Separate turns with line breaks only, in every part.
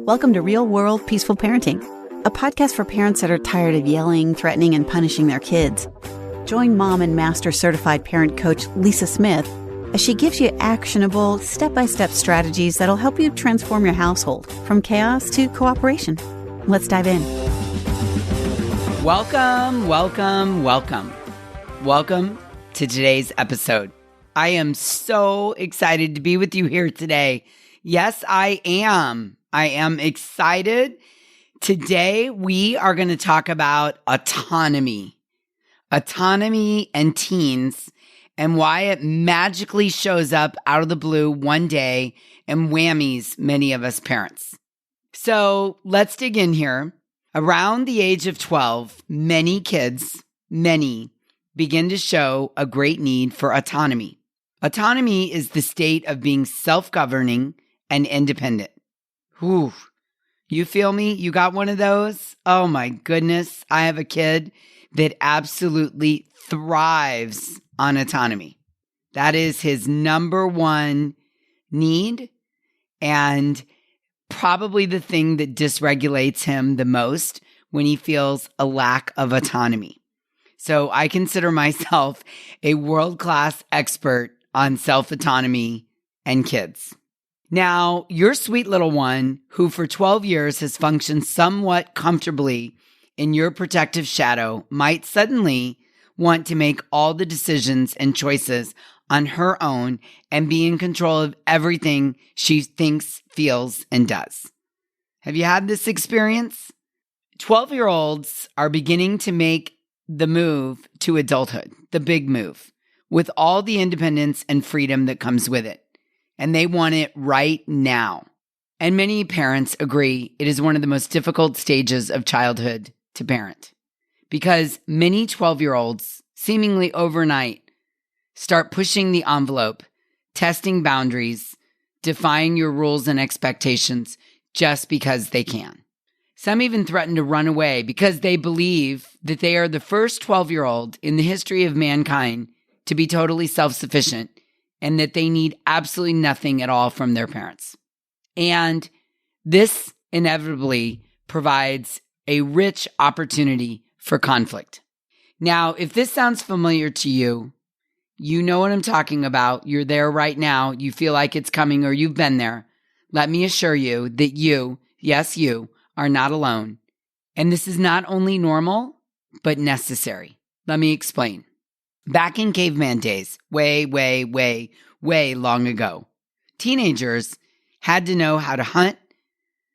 Welcome to Real World Peaceful Parenting, a podcast for parents that are tired of yelling, threatening, and punishing their kids. Join mom and master certified parent coach Lisa Smith as she gives you actionable, step-by-step strategies that'll help you transform your household from chaos to cooperation. Let's dive in.
Welcome to today's episode. I am so excited to be with you here today. Yes, I am. I am excited. Today, we are going to talk about autonomy and teens, and why it magically shows up out of the blue one day and whammies many of us parents. So let's dig in here. Around the age of 12, many kids begin to show a great need for autonomy. Autonomy is the state of being self-governing and independent. Whew. You feel me? You got one of those? Oh my goodness. I have a kid that absolutely thrives on autonomy. That is his number one need, and probably the thing that dysregulates him the most when he feels a lack of autonomy. So I consider myself a world-class expert on self-autonomy and kids. Now, your sweet little one, who for 12 years has functioned somewhat comfortably in your protective shadow, might suddenly want to make all the decisions and choices on her own and be in control of everything she thinks, feels, and does. Have you had this experience? 12-year-olds are beginning to make the move to adulthood, the big move, with all the independence and freedom that comes with it. And they want it right now. And many parents agree it is one of the most difficult stages of childhood to parent, because many 12-year-olds, seemingly overnight, start pushing the envelope, testing boundaries, defying your rules and expectations just because they can. Some even threaten to run away because they believe that they are the first 12-year-old in the history of mankind to be totally self-sufficient, and that they need absolutely nothing at all from their parents. And this inevitably provides a rich opportunity for conflict. Now, if this sounds familiar to you, you know what I'm talking about. You're there right now. You feel like it's coming, or you've been there. Let me assure you that you, yes, you, are not alone. And this is not only normal, but necessary. Let me explain. Back in caveman days, way long ago, teenagers had to know how to hunt,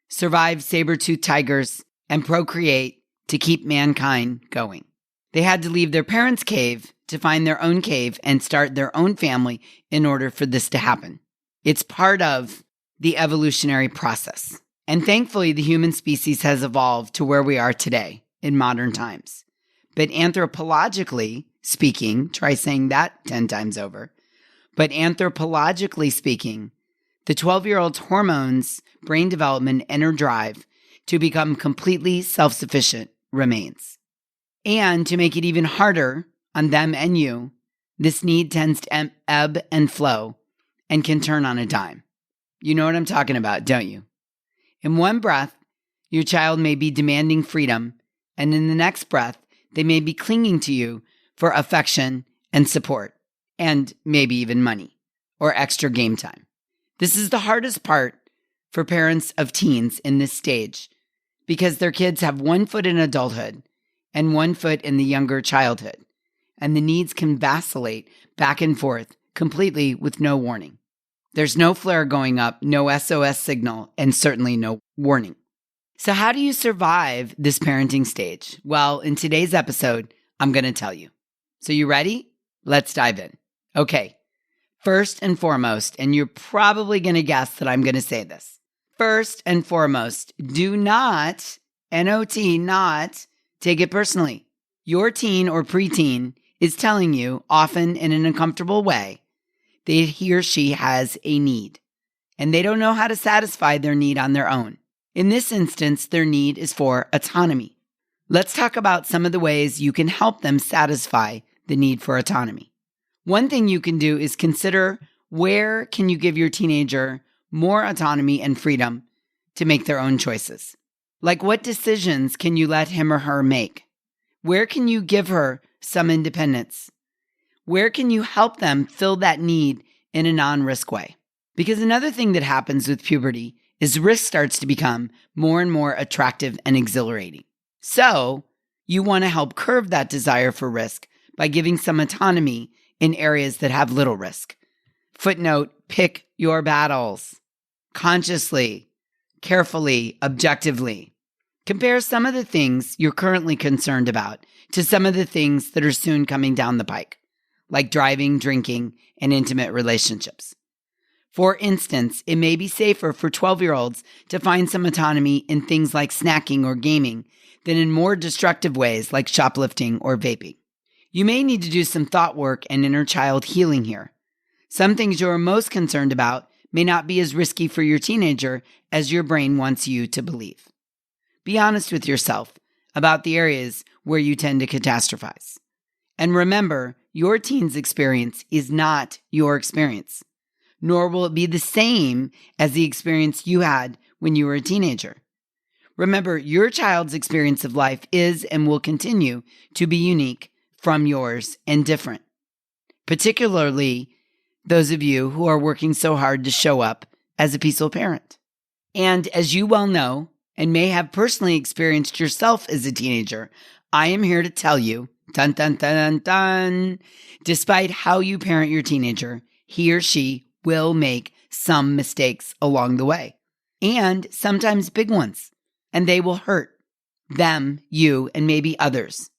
survive saber-toothed tigers, and procreate to keep mankind going. They had to leave their parents' cave to find their own cave and start their own family in order for this to happen. It's part of the evolutionary process. And thankfully, the human species has evolved to where we are today in modern times. But anthropologically speaking, try saying that 10 times over, but anthropologically speaking, the 12-year-old's hormones, brain development, inner drive to become completely self-sufficient remains. And to make it even harder on them and you, this need tends to ebb and flow and can turn on a dime. You know what I'm talking about, don't you? In one breath, your child may be demanding freedom, and in the next breath, they may be clinging to you for affection and support, and maybe even money or extra game time. This is the hardest part for parents of teens in this stage, because their kids have one foot in adulthood and one foot in the younger childhood, and the needs can vacillate back and forth completely with no warning. There's no flare going up, no SOS signal, and certainly no warning. So how do you survive this parenting stage? Well, in today's episode, I'm going to tell you. So you ready? Let's dive in. Okay. First and foremost, and you're probably going to guess that I'm going to say this. First and foremost, do not, N-O-T, not take it personally. Your teen or preteen is telling you, often in an uncomfortable way, that he or she has a need, and they don't know how to satisfy their need on their own. In this instance, their need is for autonomy. Let's talk about some of the ways you can help them satisfy the need for autonomy. One thing you can do is consider, where can you give your teenager more autonomy and freedom to make their own choices. Like, what decisions can you let him or her make? Where can you give her some independence? Where can you help them fill that need in a non-risk way? Because another thing that happens with puberty is risk starts to become more and more attractive and exhilarating. So you want to help curb that desire for risk by giving some autonomy in areas that have little risk. Footnote, pick your battles consciously, carefully, objectively. Compare some of the things you're currently concerned about to some of the things that are soon coming down the pike, like driving, drinking, and intimate relationships. For instance, it may be safer for 12-year-olds to find some autonomy in things like snacking or gaming than in more destructive ways like shoplifting or vaping. You may need to do some thought work and inner child healing here. Some things you're most concerned about may not be as risky for your teenager as your brain wants you to believe. Be honest with yourself about the areas where you tend to catastrophize. And remember, your teen's experience is not your experience, nor will it be the same as the experience you had when you were a teenager. Remember, your child's experience of life is and will continue to be unique from yours and different, particularly those of you who are working so hard to show up as a peaceful parent. And as you well know, and may have personally experienced yourself as a teenager, I am here to tell you, dun, dun, dun, dun, dun, despite how you parent your teenager, he or she will make some mistakes along the way, and sometimes big ones, and they will hurt them, you, and maybe others.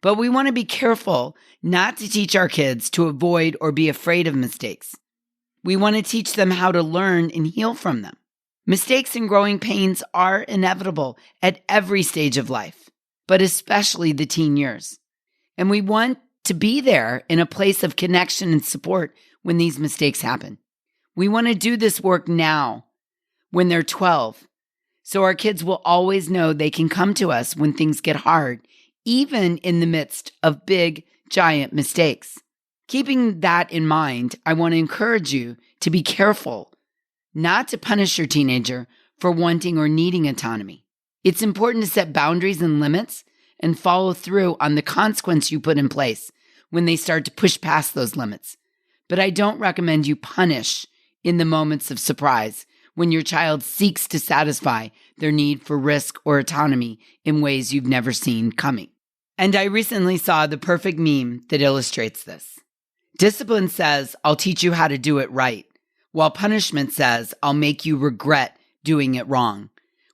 But we want to be careful not to teach our kids to avoid or be afraid of mistakes. We want to teach them how to learn and heal from them. Mistakes and growing pains are inevitable at every stage of life, but especially the teen years. And we want to be there in a place of connection and support when these mistakes happen. We want to do this work now when they're 12, so our kids will always know they can come to us when things get hard, even in the midst of big, giant mistakes. Keeping that in mind, I want to encourage you to be careful not to punish your teenager for wanting or needing autonomy. It's important to set boundaries and limits and follow through on the consequence you put in place when they start to push past those limits. But I don't recommend you punish in the moments of surprise when your child seeks to satisfy their need for risk or autonomy in ways you've never seen coming. And I recently saw the perfect meme that illustrates this. Discipline says, I'll teach you how to do it right, while punishment says, I'll make you regret doing it wrong.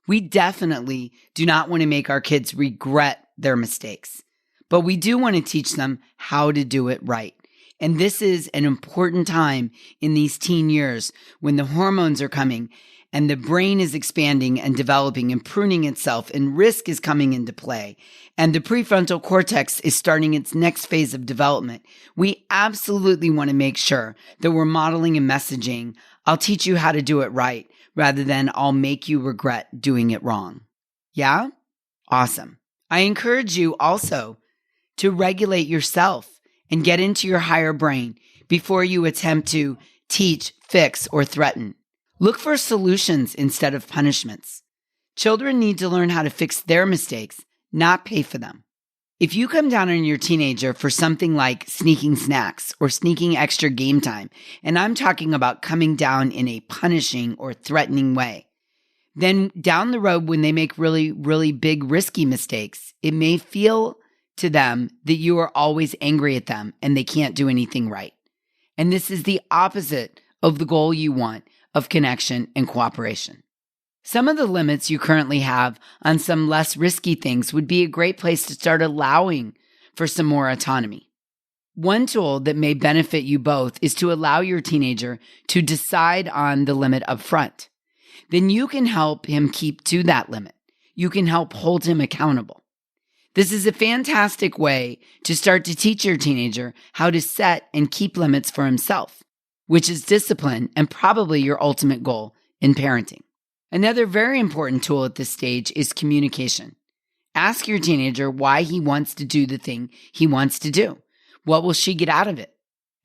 We definitely do not want to make our kids regret their mistakes, but we do want to teach them how to do it right. And this is an important time in these teen years when the hormones are coming and the brain is expanding and developing and pruning itself, and risk is coming into play, and the prefrontal cortex is starting its next phase of development. We absolutely want to make sure that we're modeling and messaging, I'll teach you how to do it right, rather than I'll make you regret doing it wrong. Yeah? Awesome. I encourage you also to regulate yourself and get into your higher brain before you attempt to teach, fix, or threaten. Look for solutions instead of punishments. Children need to learn how to fix their mistakes, not pay for them. If you come down on your teenager for something like sneaking snacks or sneaking extra game time, and I'm talking about coming down in a punishing or threatening way, then down the road when they make really, really big risky mistakes, it may feel to them that you are always angry at them and they can't do anything right. And this is the opposite of the goal you want of connection and cooperation. Some of the limits you currently have on some less risky things would be a great place to start allowing for some more autonomy. One tool that may benefit you both is to allow your teenager to decide on the limit up front. Then you can help him keep to that limit. You can help hold him accountable. This is a fantastic way to start to teach your teenager how to set and keep limits for himself, which is discipline and probably your ultimate goal in parenting. Another very important tool at this stage is communication. Ask your teenager why he wants to do the thing he wants to do. What will she get out of it?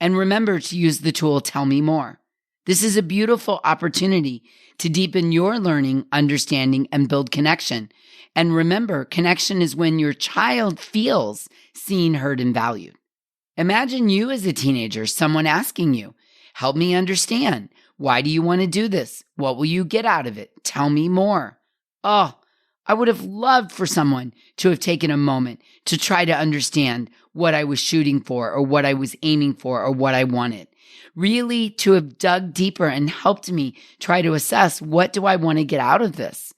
And remember to use the tool Tell Me More. This is a beautiful opportunity to deepen your learning, understanding, and build connection. And remember, connection is when your child feels seen, heard, and valued. Imagine you as a teenager, someone asking you, help me understand. Why do you want to do this? What will you get out of it? Tell me more. Oh, I would have loved for someone to have taken a moment to try to understand what I was shooting for or what I was aiming for or what I wanted. Really to have dug deeper and helped me try to assess, what do I want to get out of this?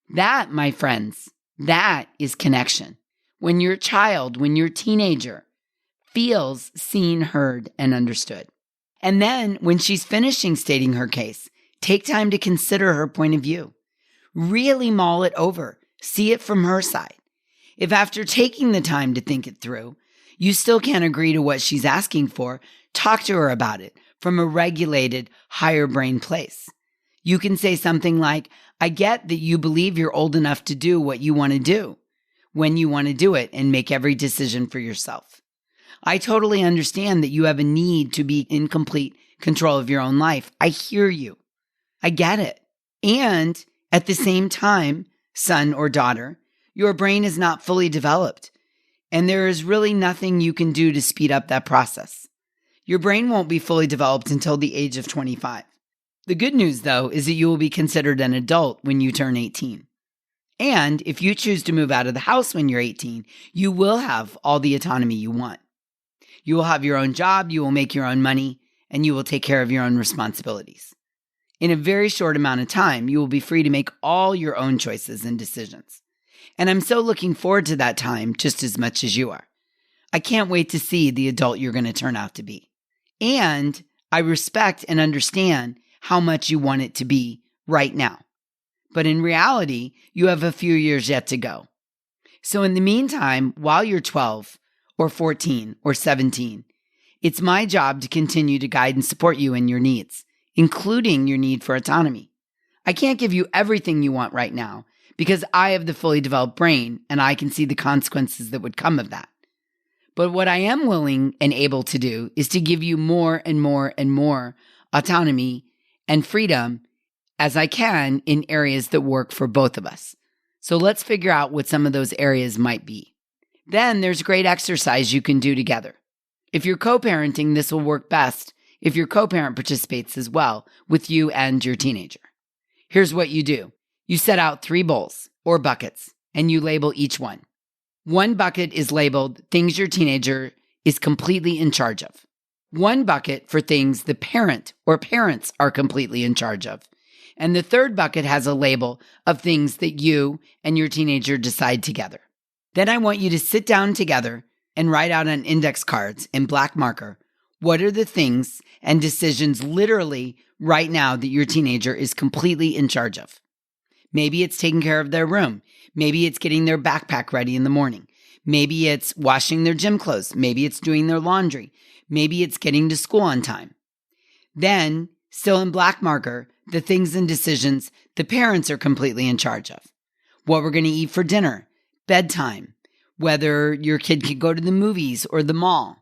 That, my friends, that is connection. When your child, when your teenager feels seen, heard, and understood. And then when she's finishing stating her case, take time to consider her point of view. Really mull it over. See it from her side. If after taking the time to think it through, you still can't agree to what she's asking for, talk to her about it from a regulated, higher brain place. You can say something like, I get that you believe you're old enough to do what you want to do when you want to do it and make every decision for yourself. I totally understand that you have a need to be in complete control of your own life. I hear you. I get it. And at the same time, son or daughter, your brain is not fully developed, and there is really nothing you can do to speed up that process. Your brain won't be fully developed until the age of 25. The good news, though, is that you will be considered an adult when you turn 18. And if you choose to move out of the house when you're 18, you will have all the autonomy you want. You will have your own job, you will make your own money, and you will take care of your own responsibilities. In a very short amount of time, you will be free to make all your own choices and decisions. And I'm so looking forward to that time just as much as you are. I can't wait to see the adult you're going to turn out to be. And I respect and understand how much you want it to be right now. But in reality, you have a few years yet to go. So in the meantime, while you're 12 or 14 or 17, it's my job to continue to guide and support you in your needs, including your need for autonomy. I can't give you everything you want right now because I have the fully developed brain and I can see the consequences that would come of that. But what I am willing and able to do is to give you more and more and more autonomy and freedom as I can in areas that work for both of us. So let's figure out what some of those areas might be. Then there's great exercise you can do together. If you're co-parenting, this will work best if your co-parent participates as well with you and your teenager. Here's what you do. You set out 3 bowls or buckets and you label each one. One bucket is labeled things your teenager is completely in charge of. One bucket for things the parent or parents are completely in charge of. And the third bucket has a label of things that you and your teenager decide together. Then I want you to sit down together and write out on index cards in black marker, what are the things and decisions literally right now that your teenager is completely in charge of? Maybe it's taking care of their room. Maybe it's getting their backpack ready in the morning. Maybe it's washing their gym clothes. Maybe it's doing their laundry. Maybe it's getting to school on time. Then, still in black marker, the things and decisions the parents are completely in charge of. What we're going to eat for dinner, bedtime, whether your kid can go to the movies or the mall.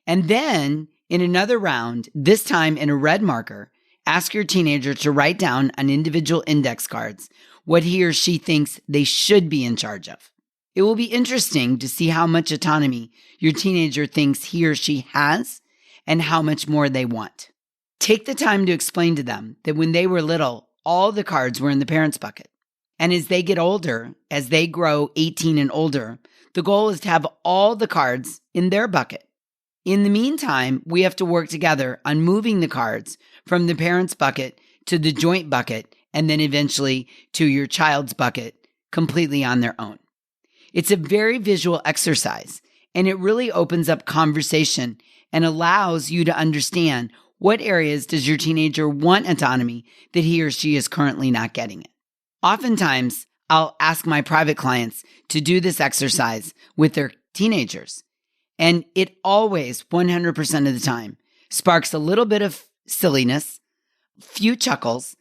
And then, in another round, this time in a red marker, ask your teenager to write down on individual index cards what he or she thinks they should be in charge of. It will be interesting to see how much autonomy your teenager thinks he or she has and how much more they want. Take the time to explain to them that when they were little, all the cards were in the parents' bucket. And as they get older, as they grow 18 and older, the goal is to have all the cards in their bucket. In the meantime, we have to work together on moving the cards from the parents' bucket to the joint bucket and then eventually to your child's bucket completely on their own. It's a very visual exercise, and it really opens up conversation and allows you to understand what areas does your teenager want autonomy that he or she is currently not getting it. Oftentimes, I'll ask my private clients to do this exercise with their teenagers, and it always, 100% of the time, sparks a little bit of silliness, few chuckles,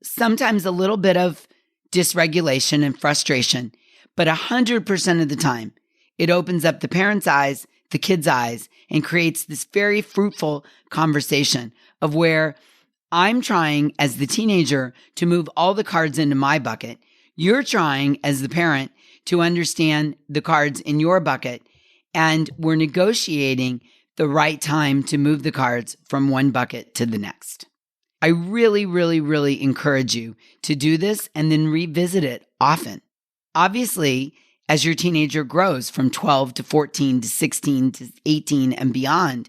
sometimes a little bit of dysregulation and frustration, but 100% of the time, it opens up the parents' eyes, the kids' eyes, and creates this very fruitful conversation of where I'm trying as the teenager to move all the cards into my bucket. You're trying as the parent to understand the cards in your bucket. And we're negotiating the right time to move the cards from one bucket to the next. I really, really, really encourage you to do this and then revisit it often. Obviously, as your teenager grows from 12 to 14 to 16 to 18 and beyond,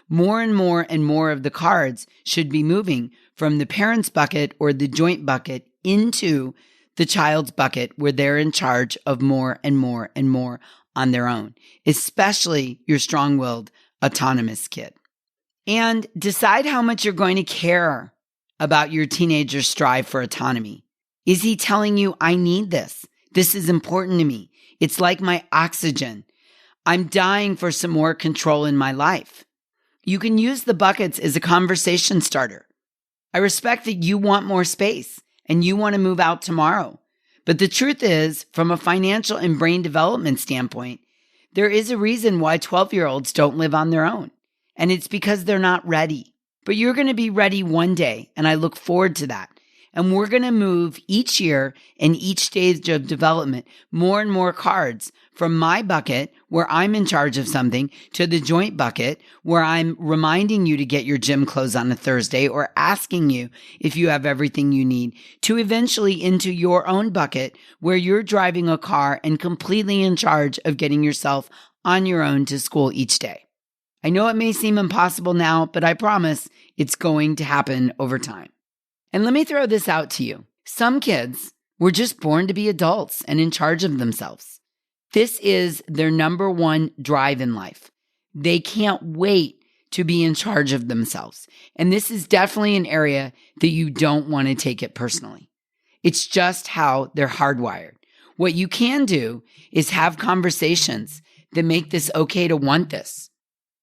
more and more of the cards should be moving from the parent's bucket or the joint bucket into the child's bucket where they're in charge of more and more on their own, especially your strong-willed, autonomous kid. And decide how much you're going to care about your teenager's strive for autonomy. Is he telling you, I need this? This is important to me. It's like my oxygen. I'm dying for some more control in my life. You can use the buckets as a conversation starter. I respect that you want more space and you want to move out tomorrow. But the truth is, from a financial and brain development standpoint, there is a reason why 12-year-olds don't live on their own. And it's because they're not ready. But you're going to be ready one day, and I look forward to that. And we're going to move each year in each stage of development more and more cards from my bucket, where I'm in charge of something, to the joint bucket, where I'm reminding you to get your gym clothes on a Thursday or asking you if you have everything you need, to eventually into your own bucket, where you're driving a car and completely in charge of getting yourself on your own to school each day. I know it may seem impossible now, but I promise it's going to happen over time. And let me throw this out to you. Some kids were just born to be adults and in charge of themselves. This is their number one drive in life. They can't wait to be in charge of themselves. And this is definitely an area that you don't want to take it personally. It's just how they're hardwired. What you can do is have conversations that make this okay to want this.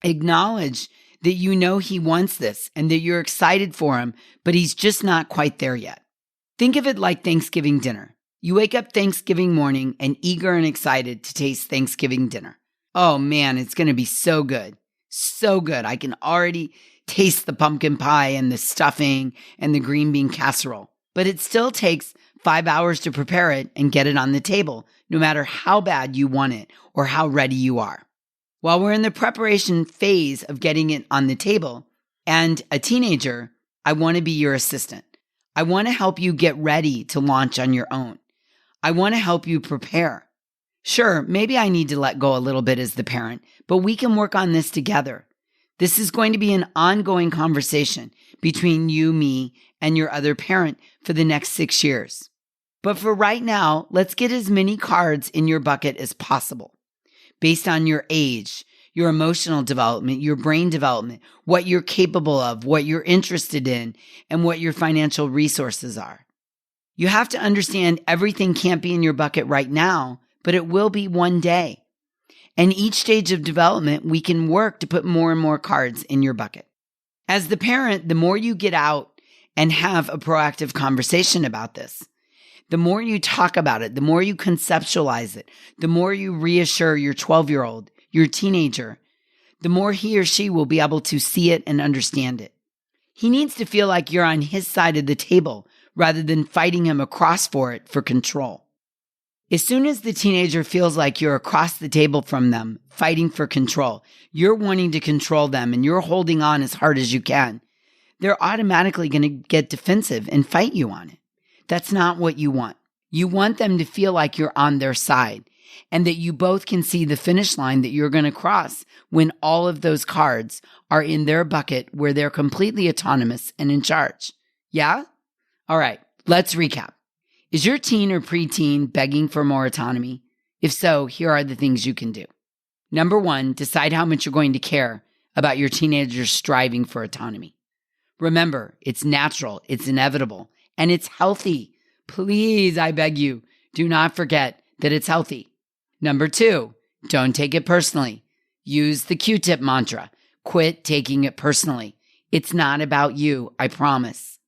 Acknowledge that you know he wants this and that you're excited for him, but he's just not quite there yet. Think of it like Thanksgiving dinner. You wake up Thanksgiving morning and eager and excited to taste Thanksgiving dinner. Oh man, it's going to be so good. So good. I can already taste the pumpkin pie and the stuffing and the green bean casserole. But it still takes 5 hours to prepare it and get it on the table, no matter how bad you want it or how ready you are. While we're in the preparation phase of getting it on the table and a teenager, I want to be your assistant. I want to help you get ready to launch on your own. I want to help you prepare. Sure, maybe I need to let go a little bit as the parent, but we can work on this together. This is going to be an ongoing conversation between you, me, and your other parent for the next 6 years. But for right now, let's get as many cards in your bucket as possible. Based on your age, your emotional development, your brain development, what you're capable of, what you're interested in, and what your financial resources are. You have to understand everything can't be in your bucket right now, but it will be one day. And each stage of development, we can work to put more and more cards in your bucket. As the parent, the more you get out and have a proactive conversation about this, the more you talk about it, the more you conceptualize it, the more you reassure your 12-year-old, your teenager, the more he or she will be able to see it and understand it. He needs to feel like you're on his side of the table rather than fighting him across for it for control. As soon as the teenager feels like you're across the table from them, fighting for control, you're wanting to control them and you're holding on as hard as you can, they're automatically going to get defensive and fight you on it. That's not what you want. You want them to feel like you're on their side and that you both can see the finish line that you're going to cross when all of those cards are in their bucket where they're completely autonomous and in charge. Yeah? All right, let's recap. Is your teen or preteen begging for more autonomy? If so, here are the things you can do. Number 1, decide how much you're going to care about your teenager's striving for autonomy. Remember, it's natural, it's inevitable, and it's healthy. Please, I beg you, do not forget that it's healthy. Number 2, don't take it personally. Use the Q-tip mantra. Quit taking it personally. It's not about you, I promise.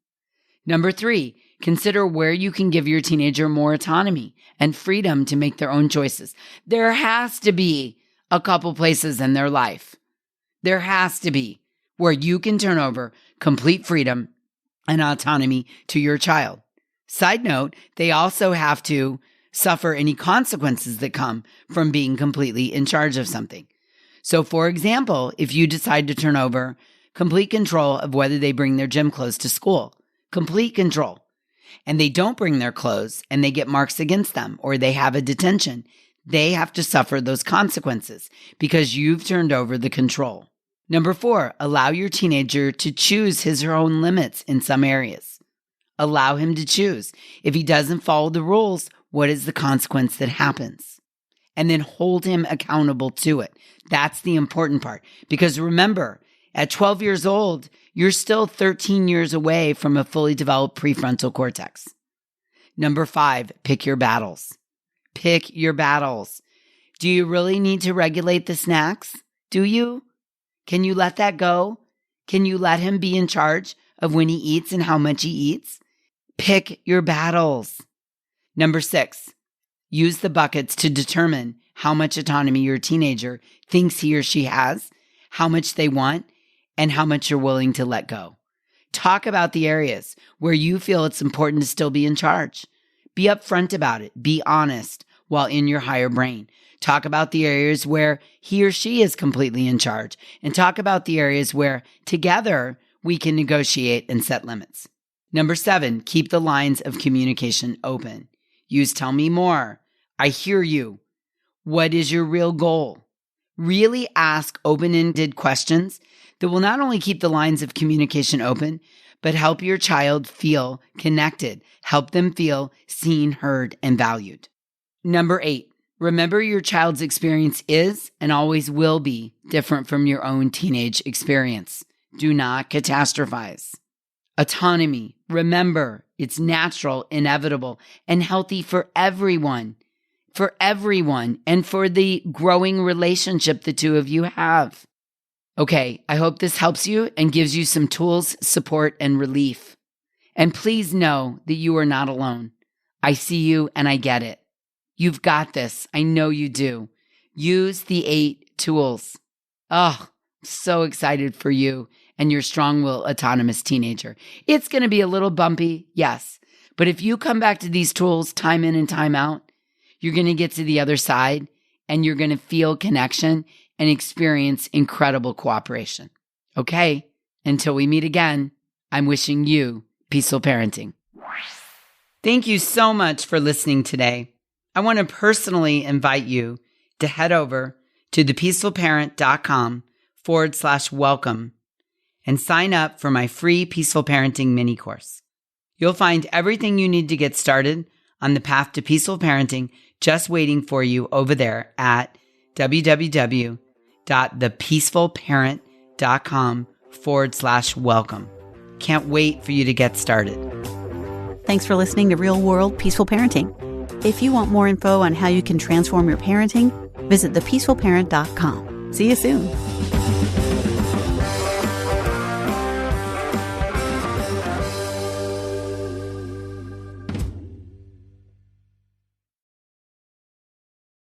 Number 3, consider where you can give your teenager more autonomy and freedom to make their own choices. There has to be a couple places in their life. There has to be where you can turn over complete freedom and autonomy to your child. Side note, they also have to suffer any consequences that come from being completely in charge of something. So, for example, if you decide to turn over complete control of whether they bring their gym clothes to school, complete control, and they don't bring their clothes and they get marks against them or they have a detention, they have to suffer those consequences because you've turned over the control. Number 4, allow your teenager to choose his or her own limits in some areas. Allow him to choose. If he doesn't follow the rules, what is the consequence that happens? And then hold him accountable to it. That's the important part. Because remember, at 12 years old, you're still 13 years away from a fully developed prefrontal cortex. Number 5, pick your battles. Pick your battles. Do you really need to regulate the snacks? Do you? Can you let that go? Can you let him be in charge of when he eats and how much he eats? Pick your battles. Number 6, use the buckets to determine how much autonomy your teenager thinks he or she has, how much they want, and how much you're willing to let go. Talk about the areas where you feel it's important to still be in charge. Be upfront about it. Be honest while in your higher brain. Talk about the areas where he or she is completely in charge, and talk about the areas where together we can negotiate and set limits. Number 7, keep the lines of communication open. Use tell me more. I hear you. What is your real goal? Really ask open-ended questions that will not only keep the lines of communication open, but help your child feel connected, help them feel seen, heard, and valued. Number 8, remember your child's experience is and always will be different from your own teenage experience. Do not catastrophize. Autonomy. Remember, it's natural, inevitable, and healthy for everyone, and for the growing relationship the two of you have. Okay, I hope this helps you and gives you some tools, support, and relief. And please know that you are not alone. I see you and I get it. You've got this. I know you do. Use the 8 tools. Oh, so excited for you and your strong-willed autonomous teenager. It's going to be a little bumpy, yes. But if you come back to these tools time in and time out, you're going to get to the other side and you're going to feel connection and experience incredible cooperation. Okay? Until we meet again, I'm wishing you peaceful parenting. Thank you so much for listening today. I want to personally invite you to head over to thepeacefulparent.com/welcome and sign up for my free Peaceful Parenting mini course. You'll find everything you need to get started on the path to peaceful parenting just waiting for you over there at www.thepeacefulparent.com/welcome. Can't wait for you to get started.
Thanks for listening to Real World Peaceful Parenting. If you want more info on how you can transform your parenting, visit thepeacefulparent.com. See you soon.